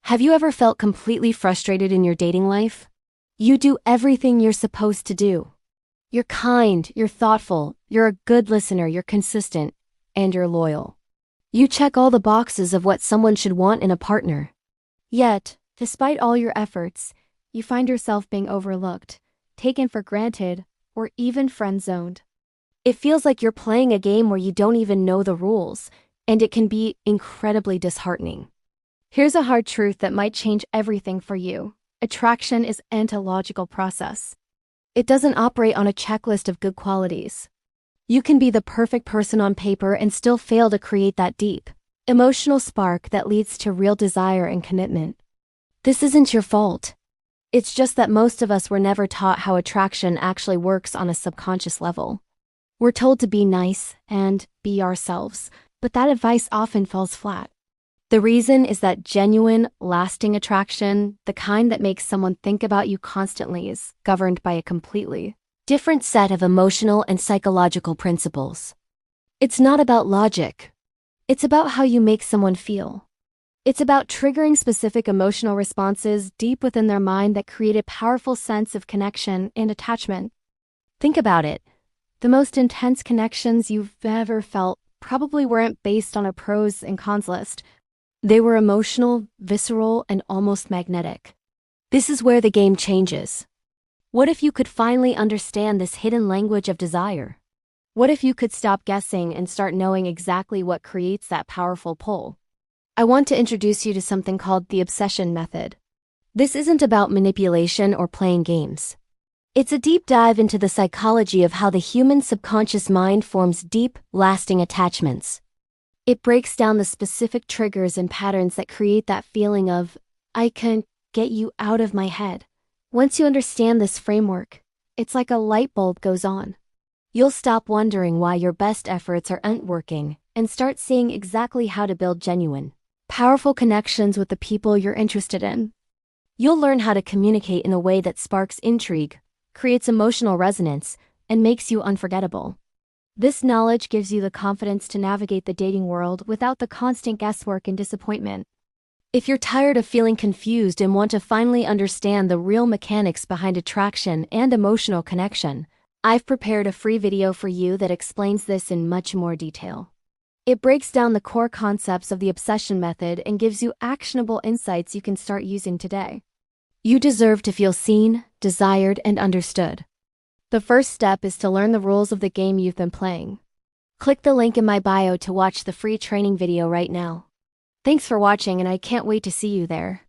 Have you ever felt completely frustrated in your dating life? You do everything you're supposed to do. You're kind, you're thoughtful, you're a good listener, you're consistent, and you're loyal. You check all the boxes of what someone should want in a partner. Yet, despite all your efforts, you find yourself being overlooked, taken for granted, or even friend-zoned. It feels like you're playing a game where you don't even know the rules, and it can be incredibly disheartening. Here's a hard truth that might change everything for you. Attraction is an ontological process. It doesn't operate on a checklist of good qualities. You can be the perfect person on paper and still fail to create that deep, emotional spark that leads to real desire and commitment. This isn't your fault. It's just that most of us were never taught how attraction actually works on a subconscious level. We're told to be nice and be ourselves, but that advice often falls flat. The reason is that genuine, lasting attraction, the kind that makes someone think about you constantly, is governed by a completely different set of emotional and psychological principles. It's not about logic. It's about how you make someone feel. It's about triggering specific emotional responses deep within their mind that create a powerful sense of connection and attachment. Think about it. The most intense connections you've ever felt probably weren't based on a pros and cons list. They were emotional, visceral, and almost magnetic. This is where the game changes. What if you could finally understand this hidden language of desire? What if you could stop guessing and start knowing exactly what creates that powerful pull? I want to introduce you to something called the obsession method. This isn't about manipulation or playing games. It's a deep dive into the psychology of how the human subconscious mind forms deep, lasting attachments. It breaks down the specific triggers and patterns that create that feeling of, I can't get you out of my head. Once you understand this framework, it's like a light bulb goes on. You'll stop wondering why your best efforts aren't working and start seeing exactly how to build genuine, powerful connections with the people you're interested in. You'll learn how to communicate in a way that sparks intrigue, creates emotional resonance, and makes you unforgettable. This knowledge gives you the confidence to navigate the dating world without the constant guesswork and disappointment. If you're tired of feeling confused and want to finally understand the real mechanics behind attraction and emotional connection, I've prepared a free video for you that explains this in much more detail. It breaks down the core concepts of the obsession method and gives you actionable insights you can start using today. You deserve to feel seen, desired, and understood. The first step is to learn the rules of the game you've been playing. Click the link in my bio to watch the free training video right now. Thanks for watching, and I can't wait to see you there.